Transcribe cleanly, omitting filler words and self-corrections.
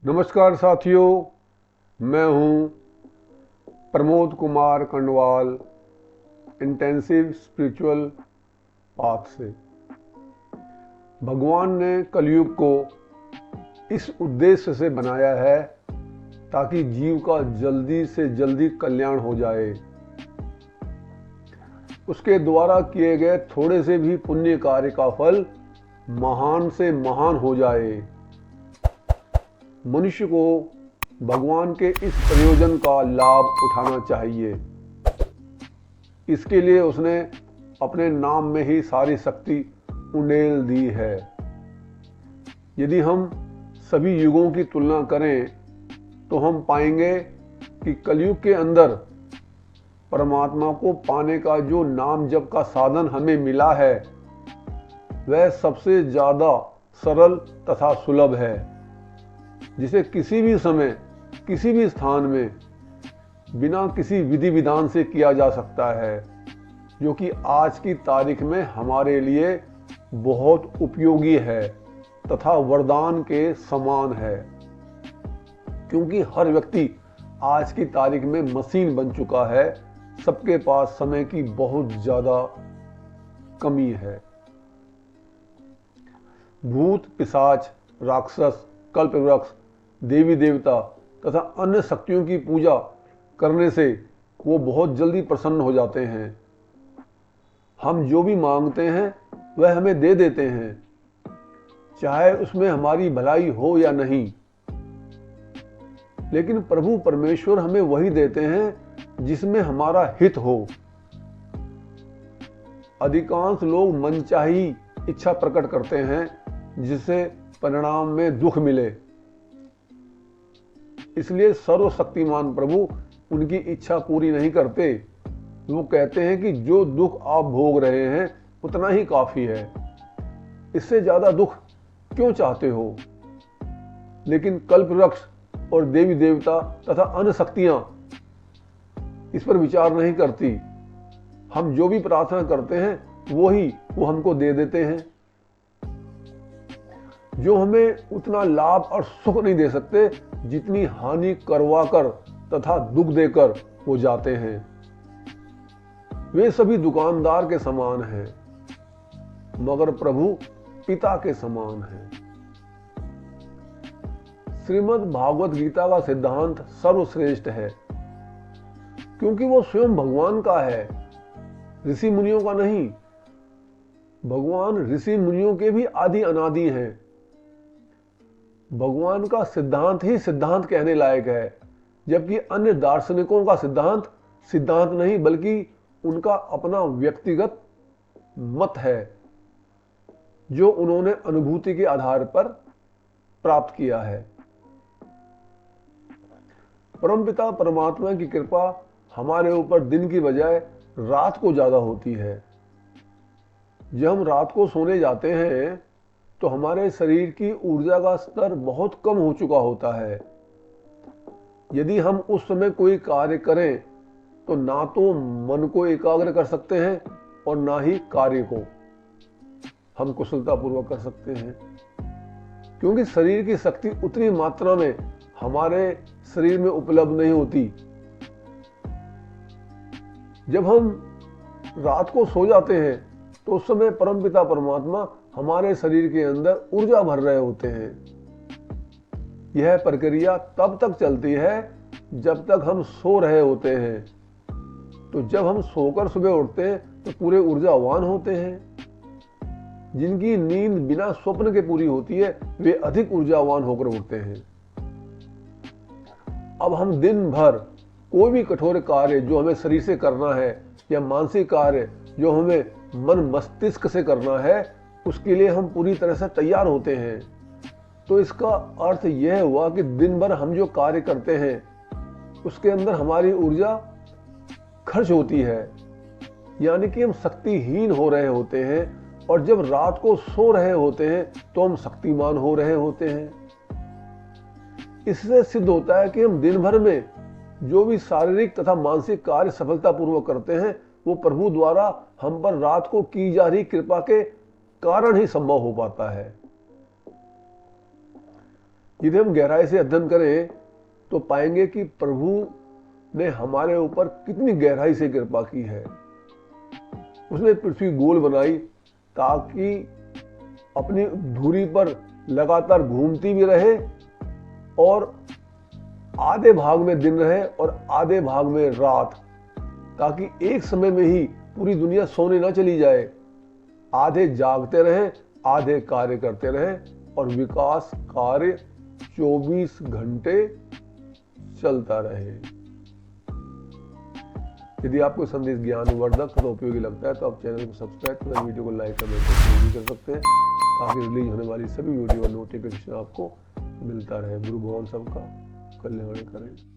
नमस्कार साथियों, मैं हूं Pramod Kumar Kandwal, intensive spiritual path से। भगवान ने कलयुग को इस उद्देश्य से बनाया है ताकि जीव का जल्दी से जल्दी कल्याण हो जाए। उसके द्वारा किए गए थोड़े से भी पुण्य कार्य का फल महान से महान हो जाए। मनुष्य को भगवान के इस प्रयोजन का लाभ उठाना चाहिए। इसके लिए उसने अपने नाम में ही सारी शक्ति उंडेल दी है। यदि हम सभी युगों की तुलना करें तो हम पाएंगे कि कलयुग के अंदर परमात्मा को पाने का जो नाम जप का साधन हमें मिला है वह सबसे ज़्यादा सरल तथा सुलभ है, जिसे किसी भी समय किसी भी स्थान में बिना किसी विधि विधान से किया जा सकता है, जो कि आज की तारीख में हमारे लिए बहुत उपयोगी है तथा वरदान के समान है। क्योंकि हर व्यक्ति आज की तारीख में मशीन बन चुका है, सबके पास समय की बहुत ज़्यादा कमी है। भूत पिशाच, राक्षस, कल्पवृक्ष, देवी देवता तथा अन्य शक्तियों की पूजा करने से वो बहुत जल्दी प्रसन्न हो जाते हैं। हम जो भी मांगते हैं वह हमें दे देते हैं, चाहे उसमें हमारी भलाई हो या नहीं। लेकिन प्रभु परमेश्वर हमें वही देते हैं जिसमें हमारा हित हो। अधिकांश लोग मनचाही इच्छा प्रकट करते हैं जिससे परिणाम में दुख मिले। इसलिए सर्वशक्तिमान प्रभु उनकी इच्छा पूरी नहीं करते। वो कहते हैं कि जो दुख आप भोग रहे हैं उतना ही काफी है, इससे ज्यादा दुख क्यों चाहते हो। लेकिन कल्पवृक्ष और देवी देवता तथा अन्य शक्तियां इस पर विचार नहीं करती। हम जो भी प्रार्थना करते हैं वो हमको दे देते हैं। जो हमें उतना लाभ और सुख नहीं दे सकते जितनी हानि करवाकर तथा दुख देकर वो जाते हैं। वे सभी दुकानदार के समान हैं, मगर प्रभु पिता के समान हैं। श्रीमद् भागवत गीता का सिद्धांत सर्वश्रेष्ठ है, क्योंकि वो स्वयं भगवान का है, ऋषि मुनियों का नहीं। भगवान ऋषि मुनियों के भी आदि अनादि हैं। भगवान का सिद्धांत ही सिद्धांत कहने लायक है, जबकि अन्य दार्शनिकों का सिद्धांत सिद्धांत नहीं बल्कि उनका अपना व्यक्तिगत मत है, जो उन्होंने अनुभूति के आधार पर प्राप्त किया है। परमपिता परमात्मा की कृपा हमारे ऊपर दिन की बजाय रात को ज्यादा होती है। जब हम रात को सोने जाते हैं तो हमारे शरीर की ऊर्जा का स्तर बहुत कम हो चुका होता है। यदि हम उस समय कोई कार्य करें तो ना तो मन को एकाग्र कर सकते हैं और ना ही कार्य को हम कुशलतापूर्वक कर सकते हैं, क्योंकि शरीर की शक्ति उतनी मात्रा में हमारे शरीर में उपलब्ध नहीं होती। जब हम रात को सो जाते हैं तो उस समय परमपिता परमात्मा हमारे शरीर के अंदर ऊर्जा भर रहे होते हैं। यह प्रक्रिया तब तक चलती है जब तक हम सो रहे होते हैं। तो जब हम सोकर सुबह उठते हैं तो पूरे ऊर्जावान होते हैं। जिनकी नींद बिना स्वप्न के पूरी होती है वे अधिक ऊर्जावान होकर उठते हैं। अब हम दिन भर कोई भी कठोर कार्य जो हमें शरीर से करना है या मानसिक कार्य जो हमें मन मस्तिष्क से करना है, उसके लिए हम पूरी तरह से तैयार होते हैं। तो इसका अर्थ यह हुआ कि दिन भर हम जो कार्य करते हैं उसके अंदर हमारी ऊर्जा खर्च होती है, यानी कि हम शक्तिहीन हो रहे होते हैं। और जब रात को सो रहे होते हैं तो हम शक्तिमान हो रहे होते हैं। इससे सिद्ध होता है कि हम दिन भर में जो भी शारीरिक तथा मानसिक कार्य सफलतापूर्वक करते हैं वो प्रभु द्वारा हम पर रात को की जा रही कृपा के कारण ही संभव हो पाता है। यदि हम गहराई से अध्ययन करें तो पाएंगे कि प्रभु ने हमारे ऊपर कितनी गहराई से कृपा की है। उसने पृथ्वी गोल बनाई ताकि अपनी धुरी पर लगातार घूमती भी रहे और आधे भाग में दिन रहे और आधे भाग में रात, ताकि एक समय में ही पूरी दुनिया सोने ना चली जाए। आधे जागते रहे, आधे कार्य करते रहे और विकास कार्य 24 घंटे चलता रहे। यदि आपको संदेश ज्ञानवर्धक और उपयोगी लगता है तो आप चैनल को सब्सक्राइब करें, वीडियो को लाइक कमेंट भी कर सकते हैं ताकि रिलीज होने वाली सभी वीडियो का नोटिफिकेशन आपको मिलता रहे। गुरु भगवान सबका कल्याण करें।